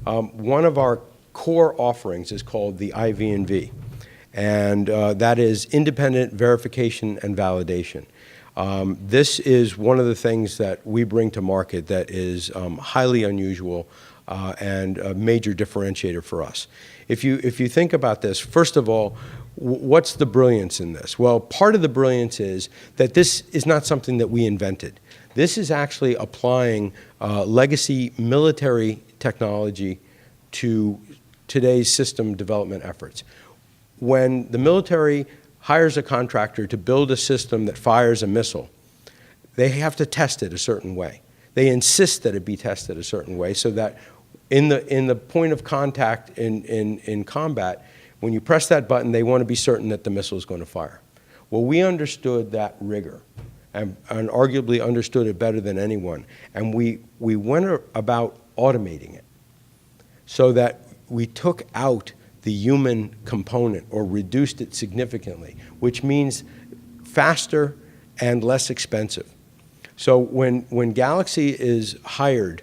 One of our core offerings is called the IV&V, and that is independent verification and validation. This is one of the things that we bring to market that is highly unusual and a major differentiator for us. If you think about this, first of all, what's the brilliance in this? Well, part of the brilliance is that this is not something that we invented. This is actually applying legacy military technology to today's system development efforts. When the military hires a contractor to build a system that fires a missile, they have to test it a certain way. They insist that it be tested a certain way so that in the point of contact in combat, when you press that button, they want to be certain that the missile is going to fire. Well, we understood that rigor and arguably understood it better than anyone. And we went about automating it so that we took out the human component or reduced it significantly, which means faster and less expensive. So when Galaxy is hired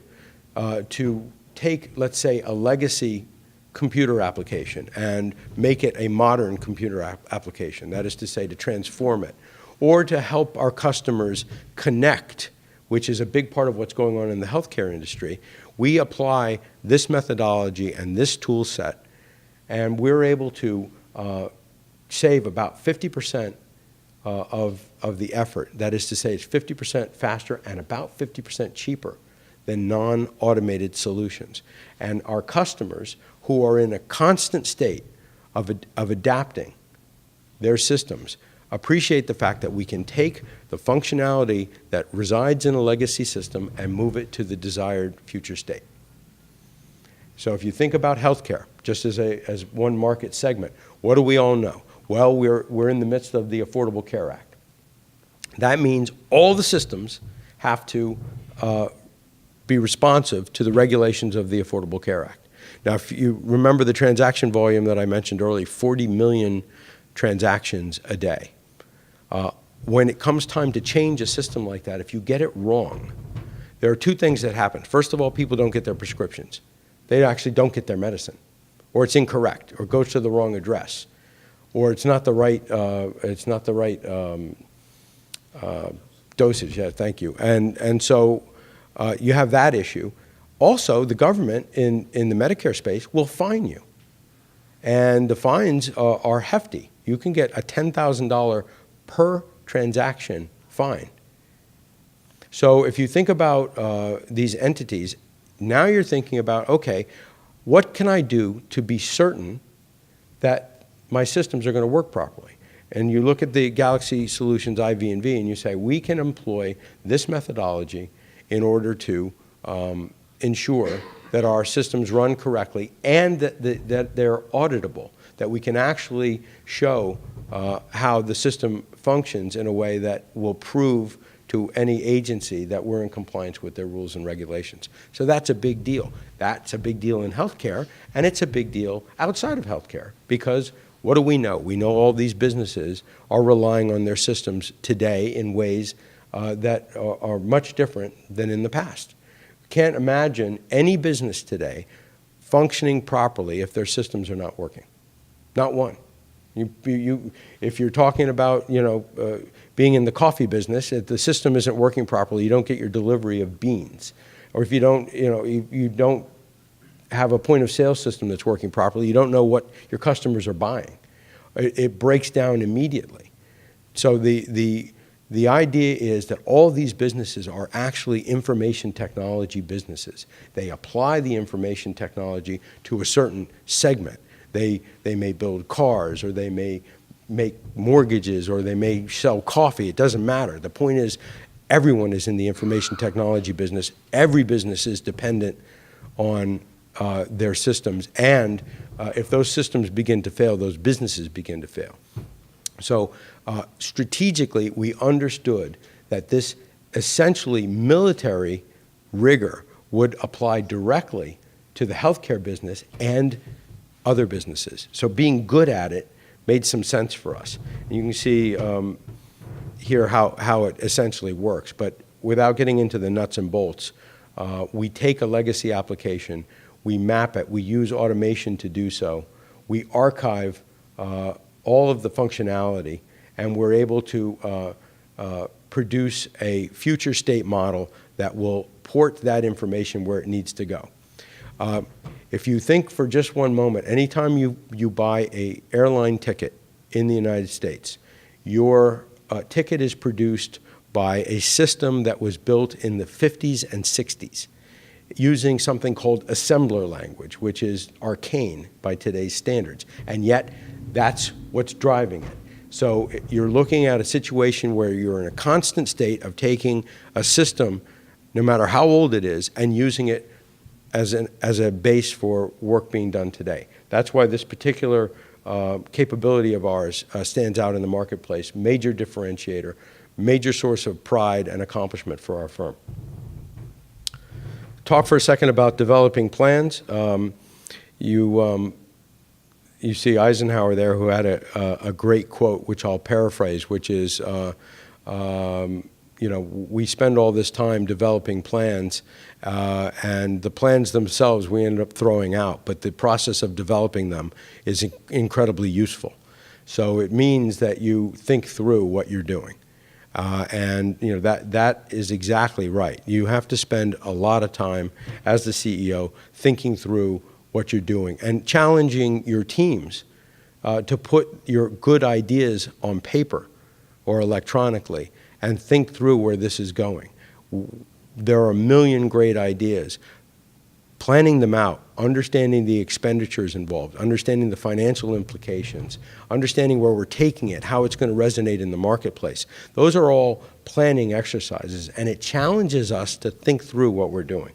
to take, let's say, a legacy computer application and make it a modern computer application, that is to say, to transform it, or to help our customers connect, which is a big part of what's going on in the healthcare industry, we apply this methodology and this tool set, and we're able to save about 50% of the effort. That is to say, it's 50% faster and about 50% cheaper than non-automated solutions. And our customers, who are in a constant state of adapting their systems, appreciate the fact that we can take the functionality that resides in a legacy system and move it to the desired future state. So if you think about healthcare, just as one market segment, what do we all know? Well, we're in the midst of the Affordable Care Act. That means all the systems have to be responsive to the regulations of the Affordable Care Act. Now, if you remember the transaction volume that I mentioned earlier, 40 million transactions a day. When it comes time to change a system like that, if you get it wrong, there are two things that happen. First of all, people don't get their prescriptions. They actually don't get their medicine, or it's incorrect, or goes to the wrong address, or it's not the right dosage. Yeah, thank you. And so you have that issue. Also, the government in the Medicare space will fine you, and the fines are hefty. You can get a $10,000 per transaction fine. So if you think about these entities, now you're thinking about, okay, what can I do to be certain that my systems are going to work properly? And you look at the Galaxy Solutions IV&V and you say, we can employ this methodology in order to ensure that our systems run correctly and that they're auditable, that we can actually show how the system functions in a way that will prove to any agency that we're in compliance with their rules and regulations. So that's a big deal. That's a big deal in healthcare, and it's a big deal outside of healthcare, because what do we know? We know all these businesses are relying on their systems today in ways that are much different than in the past. Can't imagine any business today functioning properly if their systems are not working. Not one. If you're talking about, being in the coffee business, if the system isn't working properly, you don't get your delivery of beans. Or if you don't, you don't have a point of sale system that's working properly, you don't know what your customers are buying. It breaks down immediately. So the idea is that all these businesses are actually information technology businesses. They apply the information technology to a certain segment. They may build cars, or they may make mortgages, or they may sell coffee. It doesn't matter. The point is, everyone is in the information technology business. Every business is dependent on their systems, and if those systems begin to fail, those businesses begin to fail. So strategically, we understood that this essentially military rigor would apply directly to the healthcare business and other businesses. So being good at it made some sense for us. And you can see here how it essentially works. But without getting into the nuts and bolts, we take a legacy application, we map it, we use automation to do so, we archive all of the functionality, and we're able to produce a future state model that will port that information where it needs to go. If you think for just one moment, anytime you buy an airline ticket in the United States, your ticket is produced by a system that was built in the 50s and 60s using something called assembler language, which is arcane by today's standards. And yet, that's what's driving it. So you're looking at a situation where you're in a constant state of taking a system, no matter how old it is, and using it as a base for work being done today. That's why this particular capability of ours stands out in the marketplace, major differentiator, major source of pride and accomplishment for our firm. Talk for a second about developing plans. You see Eisenhower there, who had a great quote, which I'll paraphrase, which is, we spend all this time developing plans, and the plans themselves we end up throwing out, but the process of developing them is incredibly useful. So it means that you think through what you're doing. And that is exactly right. You have to spend a lot of time as the CEO thinking through what you're doing and challenging your teams to put your good ideas on paper or electronically and think through where this is going. There are a million great ideas. Planning them out, understanding the expenditures involved, understanding the financial implications, understanding where we're taking it, how it's going to resonate in the marketplace. Those are all planning exercises, and it challenges us to think through what we're doing.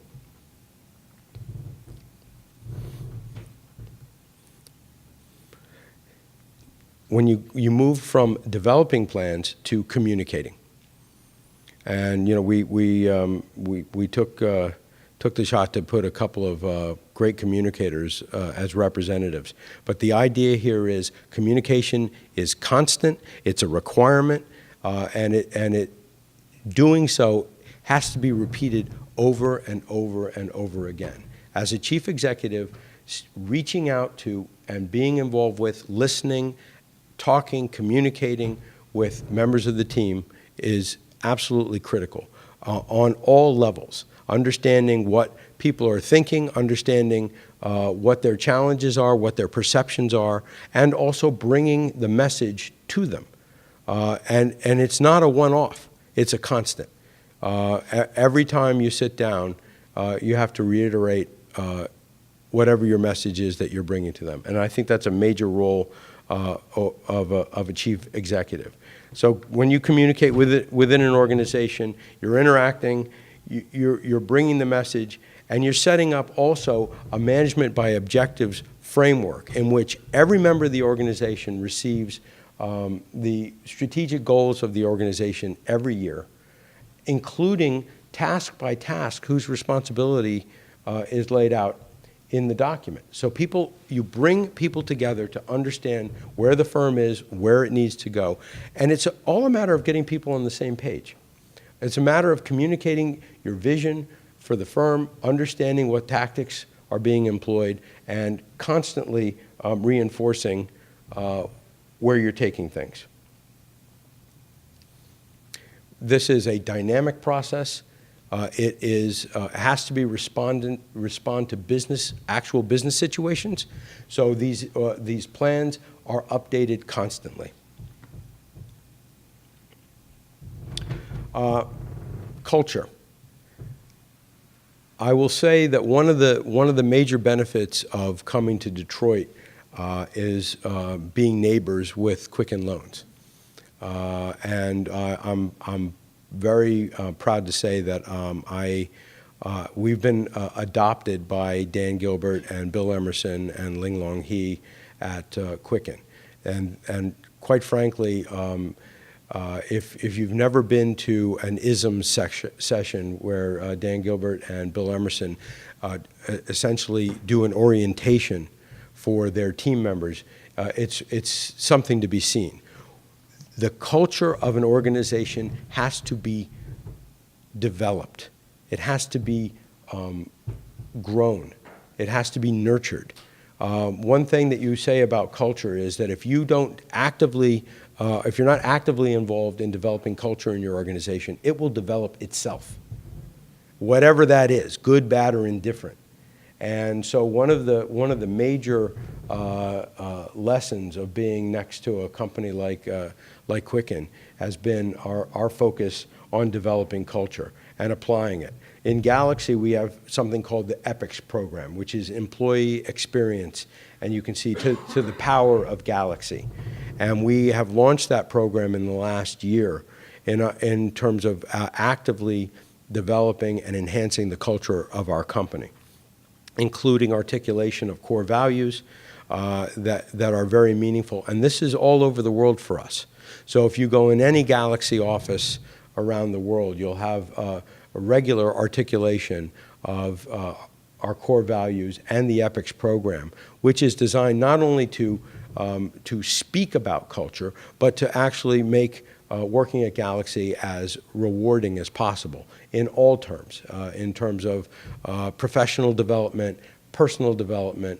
When you move from developing plans to communicating, and we took the shot to put a couple of great communicators as representatives. But the idea here is communication is constant, it's a requirement, and doing so has to be repeated over and over and over again. As a chief executive, reaching out to and being involved with, listening, talking, communicating with members of the team is absolutely critical on all levels. Understanding what people are thinking, understanding what their challenges are, what their perceptions are, and also bringing the message to them. And it's not a one-off, it's a constant. Every time you sit down, you have to reiterate whatever your message is that you're bringing to them. And I think that's a major role of a chief executive. So when you communicate within an organization, you're interacting, you're bringing the message, and you're setting up also a management by objectives framework in which every member of the organization receives the strategic goals of the organization every year, including task by task whose responsibility is laid out in the document. So you bring people together to understand where the firm is, where it needs to go, and it's all a matter of getting people on the same page. It's a matter of communicating your vision for the firm, understanding what tactics are being employed, and constantly reinforcing where you're taking things. This is a dynamic process. It has to be respond to actual business situations. So these plans are updated constantly. Culture. I will say that one of the major benefits of coming to Detroit is being neighbors with Quicken Loans, and I'm very proud to say that we've been adopted by Dan Gilbert and Bill Emerson and Ling Long Hee at Quicken, and quite frankly, if you've never been to an ISM session where Dan Gilbert and Bill Emerson essentially do an orientation for their team members, it's something to be seen. The culture of an organization has to be developed. It has to be grown. It has to be nurtured. One thing that you say about culture is that if you're not actively involved in developing culture in your organization, it will develop itself, whatever that is, good, bad, or indifferent. And so one of the major lessons of being next to a company like Quicken has been our focus on developing culture and applying it. In Galaxy, we have something called the EPICS program, which is employee experience, and you can see to the power of Galaxy. And we have launched that program in the last year in terms of actively developing and enhancing the culture of our company, including articulation of core values that are very meaningful. And this is all over the world for us. So if you go in any Galaxy office around the world, you'll have a regular articulation of our core values and the EPICS program, which is designed not only to speak about culture, but to actually make working at Galaxy as rewarding as possible in all terms, in terms of professional development, personal development,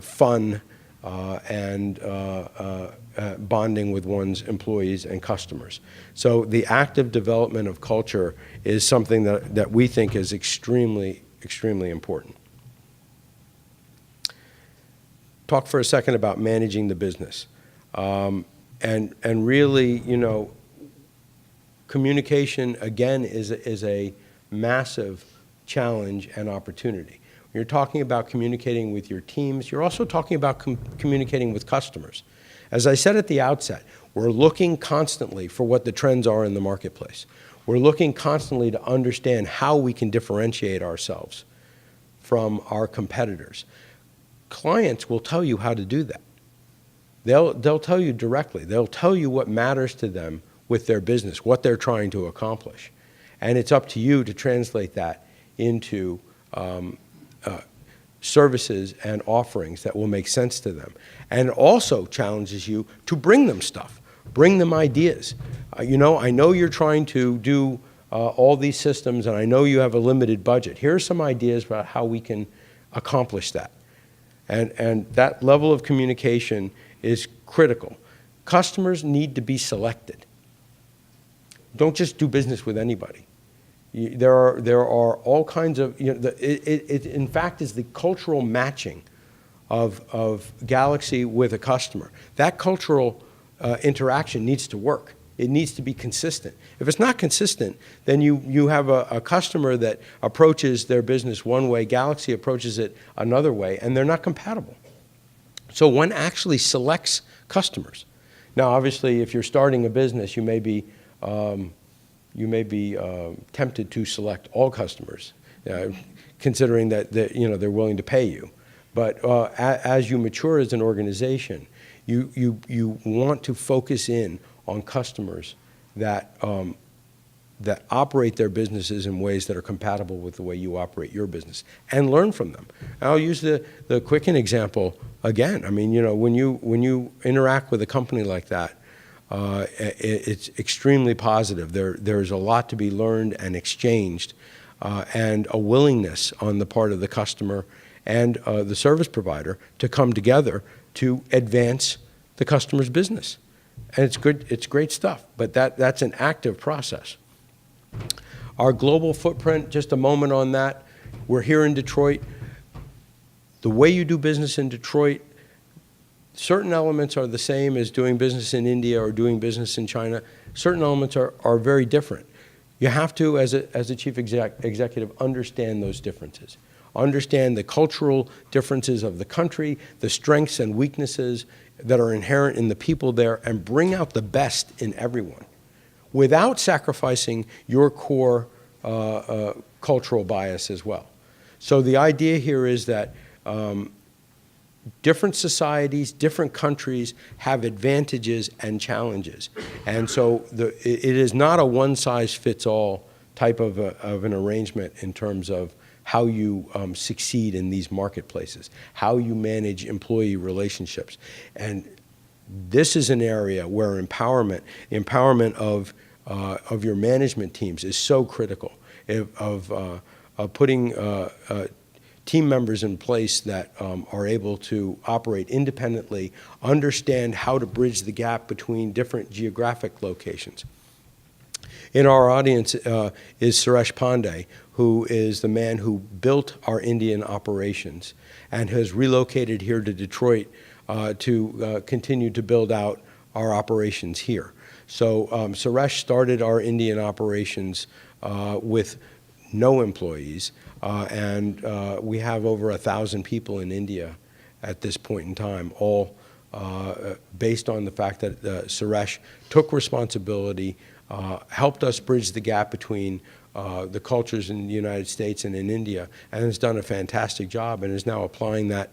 fun, and bonding with one's employees and customers. So the active development of culture is something that we think is extremely, extremely important. Talk for a second about managing the business. And really, you know, communication, again, is a massive challenge and opportunity. When you're talking about communicating with your teams, you're also talking about communicating with customers. As I said at the outset, we're looking constantly for what the trends are in the marketplace. We're looking constantly to understand how we can differentiate ourselves from our competitors. Clients will tell you how to do that. They'll tell you directly. They'll tell you what matters to them with their business, what they're trying to accomplish. And it's up to you to translate that into services and offerings that will make sense to them. And it also challenges you to bring them stuff, bring them ideas. You know, I know you're trying to do all these systems, and I know you have a limited budget. Here are some ideas about how we can accomplish that. And that level of communication is critical. Customers need to be selected. Don't just do business with anybody. There are all kinds of, you know, it in fact is the cultural matching of Galaxy with a customer. That cultural interaction needs to work. It needs to be consistent. If it's not consistent, then you have a customer that approaches their business one way, Galaxy approaches it another way, and they're not compatible. So one actually selects customers. Now, obviously, if you're starting a business, you may be tempted to select all customers, considering that you know, they're willing to pay you. But as you mature as an organization, you want to focus in on customers that operate their businesses in ways that are compatible with the way you operate your business, and learn from them. And I'll use the Quicken example again. I mean, you know, when you interact with a company like that, it's extremely positive. There's a lot to be learned and exchanged, and a willingness on the part of the customer and the service provider to come together to advance the customer's business. And it's good, it's great stuff, but that's an active process. Our global footprint, just a moment on that. We're here in Detroit. The way you do business in Detroit, certain elements are the same as doing business in India or doing business in China. Certain elements are very different. You have to, as a chief executive, understand those differences. Understand the cultural differences of the country, the strengths and weaknesses that are inherent in the people there, and bring out the best in everyone without sacrificing your core cultural bias as well. So the idea here is that different societies, different countries have advantages and challenges. And so it is not a one-size-fits-all type of an arrangement in terms of how you succeed in these marketplaces, how you manage employee relationships. And this is an area where empowerment of your management teams is so critical, of putting team members in place that are able to operate independently, understand how to bridge the gap between different geographic locations. In our audience is Suresh Pandey, who is the man who built our Indian operations and has relocated here to Detroit to continue to build out our operations here. So Suresh started our Indian operations with no employees, and we have over 1,000 people in India at this point in time, all based on the fact that Suresh took responsibility, helped us bridge the gap between the cultures in the United States and in India, and has done a fantastic job and is now applying that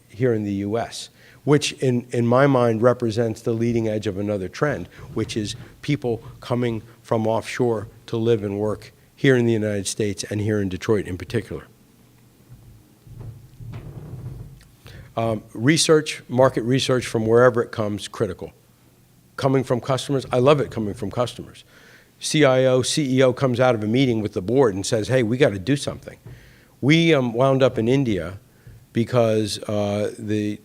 here in the U.S., which in my mind represents the leading edge of another trend, which is people coming from offshore to live and work here in the United States and here in Detroit in particular. Research, market research from wherever it comes, critical. Coming from customers, I love it coming from customers. CIO, CEO comes out of a meeting with the board and says, hey, we got to do something. We wound up in India because the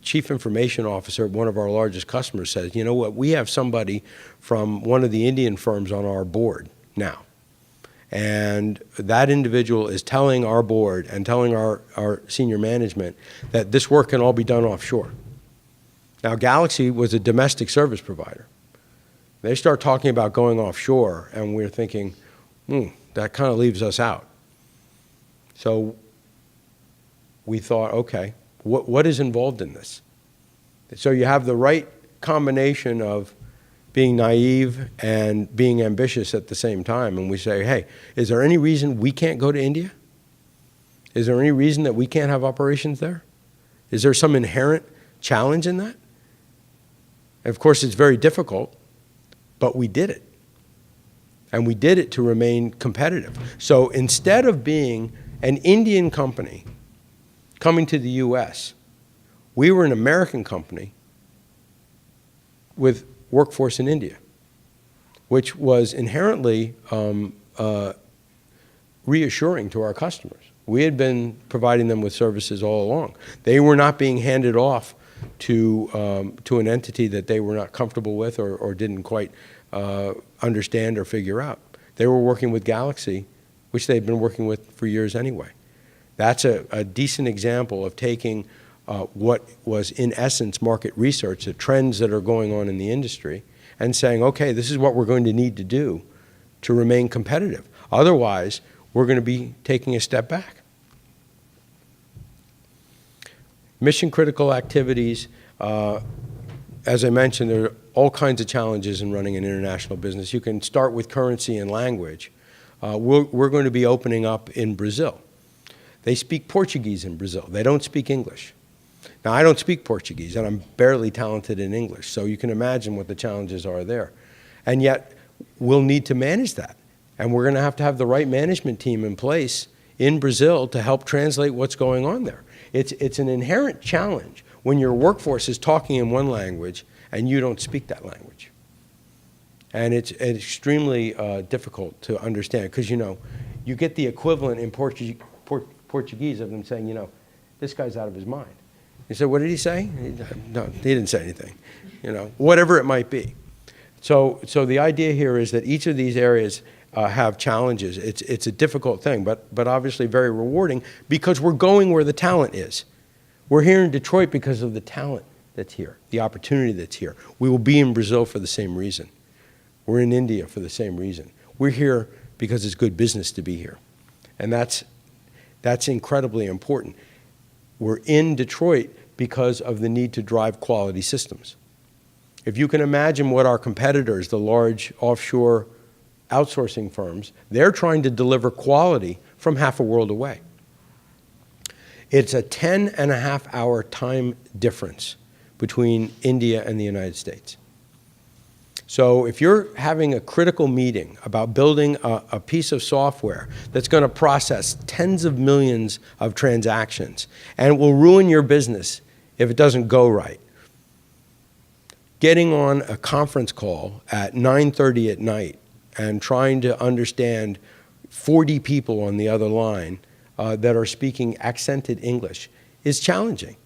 chief information officer of one of our largest customers says, you know what, we have somebody from one of the Indian firms on our board now. And that individual is telling our board and telling our senior management that this work can all be done offshore. Now, Galaxy was a domestic service provider. They start talking about going offshore, and we're thinking, that kind of leaves us out. So we thought, okay, what is involved in this? So you have the right combination of being naive and being ambitious at the same time, and we say, hey, is there any reason we can't go to India? Is there any reason that we can't have operations there? Is there some inherent challenge in that? And of course, it's very difficult, but we did it. And we did it to remain competitive. So instead of being an Indian company coming to the US, we were an American company with workforce in India, which was inherently reassuring to our customers. We had been providing them with services all along. They were not being handed off to an entity that they were not comfortable with or didn't quite understand or figure out. They were working with Galaxy, which they'd been working with for years anyway. That's a decent example of taking what was in essence market research, the trends that are going on in the industry, and saying, okay, this is what we're going to need to do to remain competitive. Otherwise, we're going to be taking a step back. Mission critical activities, as I mentioned, there are all kinds of challenges in running an international business. You can start with currency and language. We're going to be opening up in Brazil. They speak Portuguese in Brazil. They don't speak English. Now, I don't speak Portuguese, and I'm barely talented in English, so you can imagine what the challenges are there. And yet, we'll need to manage that. And we're going to have the right management team in place in Brazil to help translate what's going on there. It's an inherent challenge when your workforce is talking in one language and you don't speak that language. And it's extremely difficult to understand because, you get the equivalent in Portuguese of them saying, this guy's out of his mind. You say, what did he say? No, he didn't say anything. Whatever it might be. So the idea here is that each of these areas have challenges. It's a difficult thing, but obviously very rewarding because we're going where the talent is. We're here in Detroit because of the talent that's here, the opportunity that's here. We will be in Brazil for the same reason. We're in India for the same reason. We're here because it's good business to be here. And that's incredibly important. We're in Detroit because of the need to drive quality systems. If you can imagine what our competitors, the large offshore outsourcing firms, they're trying to deliver quality from half a world away. It's a 10.5-hour time difference between India and the United States. So if you're having a critical meeting about building a piece of software that's going to process tens of millions of transactions and will ruin your business if it doesn't go right, getting on a conference call at 9:30 at night and trying to understand 40 people on the other line that are speaking accented English is challenging.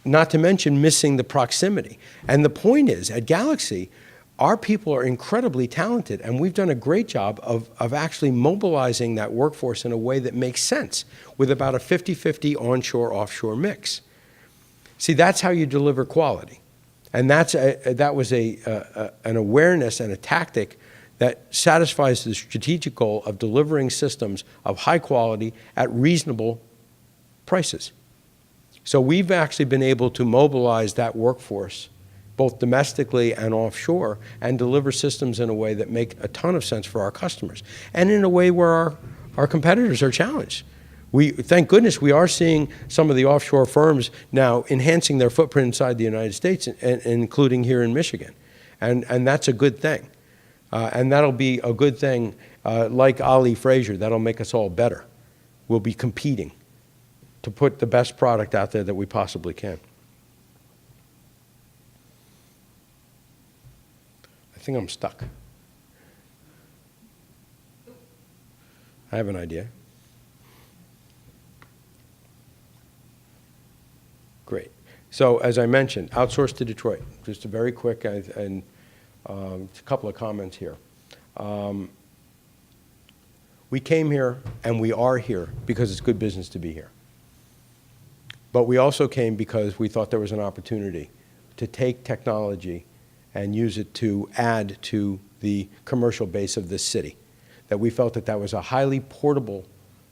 Not to mention missing the proximity. And the point is, at Galaxy, our people are incredibly talented, and we've done a great job of actually mobilizing that workforce in a way that makes sense, with about a 50-50 onshore-offshore mix. See, that's how you deliver quality. And that was an awareness and a tactic that satisfies the strategic goal of delivering systems of high quality at reasonable prices. So we've actually been able to mobilize that workforce, both domestically and offshore, and deliver systems in a way that make a ton of sense for our customers, and in a way where our competitors are challenged. Thank goodness we are seeing some of the offshore firms now enhancing their footprint inside the United States, including here in Michigan. And that's a good thing. And that'll be a good thing, like Ali Frazier, that'll make us all better. We'll be competing to put the best product out there that we possibly can. I think I'm stuck. I have an idea. Great. So as I mentioned, outsource to Detroit. Just a very quick and a couple of comments here. We came here and we are here because it's good business to be here. But we also came because we thought there was an opportunity to take technology and use it to add to the commercial base of this city. That we felt that that was a highly portable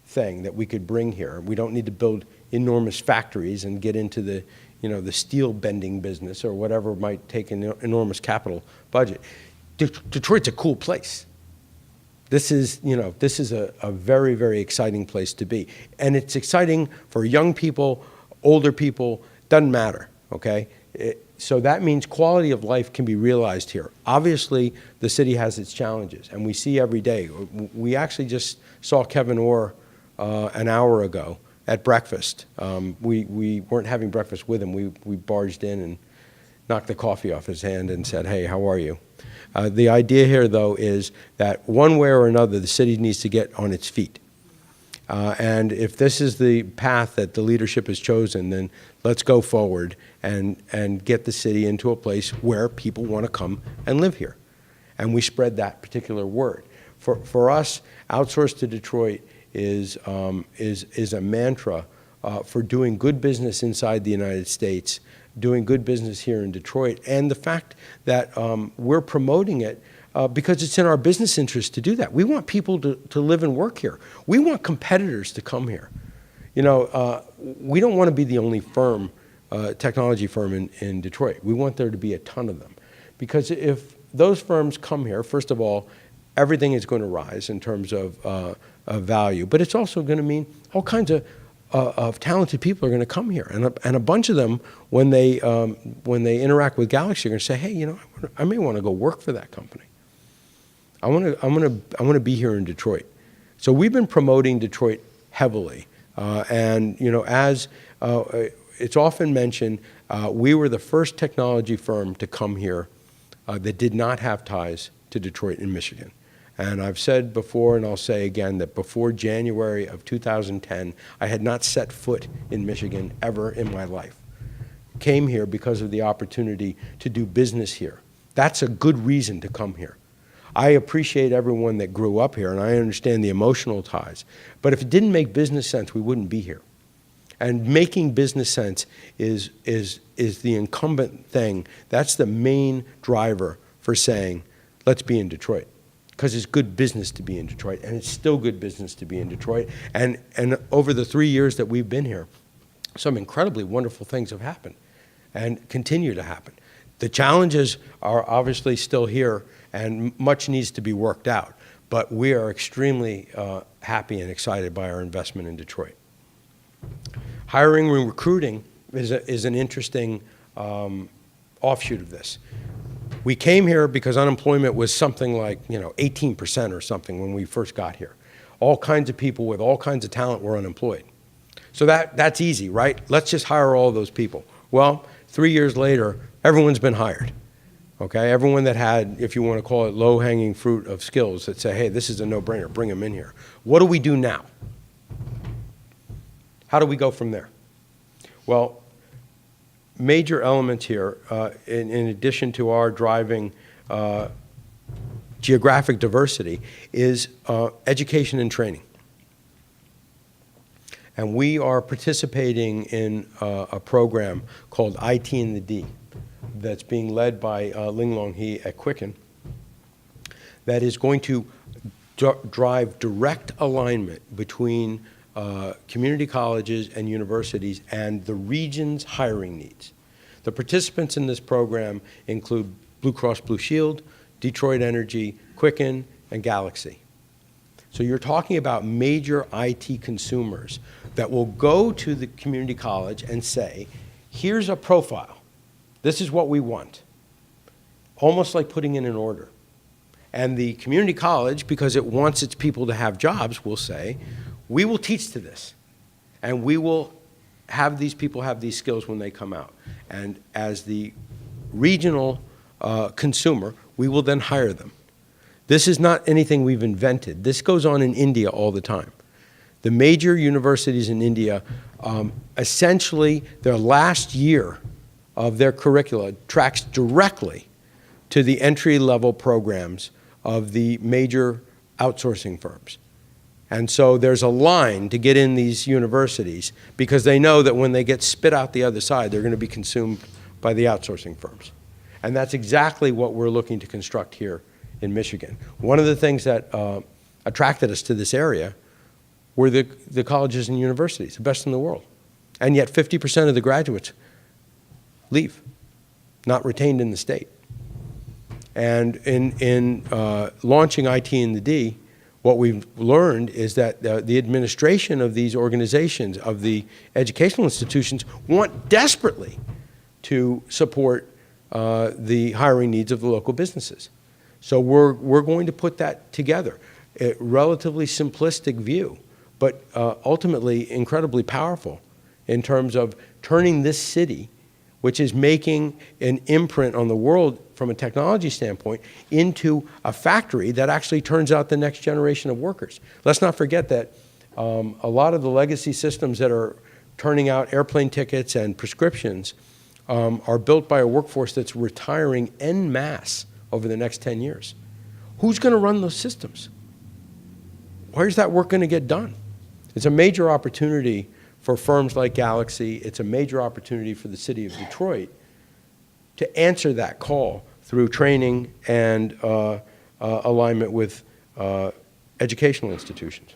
thing that we could bring here. We don't need to build enormous factories and get into the, the steel bending business or whatever might take an enormous capital budget. Detroit's a cool place. This is a very, very exciting place to be. And it's exciting for young people, older people, doesn't matter, okay? So that means quality of life can be realized here. Obviously, the city has its challenges, and we see every day. We actually just saw Kevin Orr an hour ago at breakfast. We weren't having breakfast with him. We barged in and knocked the coffee off his hand and said, hey, how are you? The idea here, though, is that one way or another, the city needs to get on its feet. And if this is the path that the leadership has chosen, then let's go forward and get the city into a place where people want to come and live here. And we spread that particular word. For us, outsource to Detroit is a mantra for doing good business inside the United States, doing good business here in Detroit, and the fact that we're promoting it because it's in our business interest to do that. We want people to live and work here. We want competitors to come here. We don't want to be the only firm, technology firm in Detroit. We want there to be a ton of them. Because if those firms come here, first of all, everything is going to rise in terms of value, but it's also going to mean all kinds of talented people are going to come here, and a bunch of them, when they interact with Galaxy, are going to say, hey, I may want to go work for that company. I want to be here in Detroit. So we've been promoting Detroit heavily, and as it's often mentioned, we were the first technology firm to come here that did not have ties to Detroit and Michigan. And I've said before, and I'll say again, that before January of 2010, I had not set foot in Michigan ever in my life. Came here because of the opportunity to do business here. That's a good reason to come here. I appreciate everyone that grew up here, and I understand the emotional ties. But if it didn't make business sense, we wouldn't be here. And making business sense is the incumbent thing. That's the main driver for saying, let's be in Detroit. Because it's good business to be in Detroit, and it's still good business to be in Detroit. And over the 3 years that we've been here, some incredibly wonderful things have happened and continue to happen. The challenges are obviously still here, and much needs to be worked out. But we are extremely happy and excited by our investment in Detroit. Hiring and recruiting is an interesting offshoot of this. We came here because unemployment was something like 18% or something when we first got here. All kinds of people with all kinds of talent were unemployed. So that's easy, right? Let's just hire all those people. Well, 3 years later, everyone's been hired. Okay, everyone that had, if you want to call it, low-hanging fruit of skills that say, hey, this is a no-brainer, bring them in here. What do we do now? How do we go from there? Well, major elements here, in addition to our driving geographic diversity, is education and training. And we are participating in a program called IT in the D that's being led by Ling Long He at Quicken, that is going to drive direct alignment between community colleges and universities and the region's hiring needs. The participants in this program include Blue Cross Blue Shield, Detroit Energy, Quicken, and Galaxy. So you're talking about major IT consumers that will go to the community college and say, here's a profile. This is what we want. Almost like putting in an order. And the community college, because it wants its people to have jobs, will say, we will teach to this. And we will have these people have these skills when they come out. And as the regional consumer, we will then hire them. This is not anything we've invented. This goes on in India all the time. The major universities in India, essentially, their last year of their curricula tracks directly to the entry-level programs of the major outsourcing firms. And so there's a line to get in these universities because they know that when they get spit out the other side, they're going to be consumed by the outsourcing firms. And that's exactly what we're looking to construct here in Michigan. One of the things that attracted us to this area were the colleges and universities, the best in the world. And yet 50% of the graduates leave, not retained in the state. And in launching IT in the D, what we've learned is that the administration of these organizations, of the educational institutions, want desperately to support the hiring needs of the local businesses. So we're going to put that together. A relatively simplistic view, but ultimately incredibly powerful in terms of turning this city, which is making an imprint on the world from a technology standpoint, into a factory that actually turns out the next generation of workers. Let's not forget that a lot of the legacy systems that are turning out airplane tickets and prescriptions are built by a workforce that's retiring en masse over the next 10 years. Who's going to run those systems? Where's that work going to get done? It's a major opportunity for firms like Galaxy. It's a major opportunity for the city of Detroit to answer that call through training and alignment with educational institutions.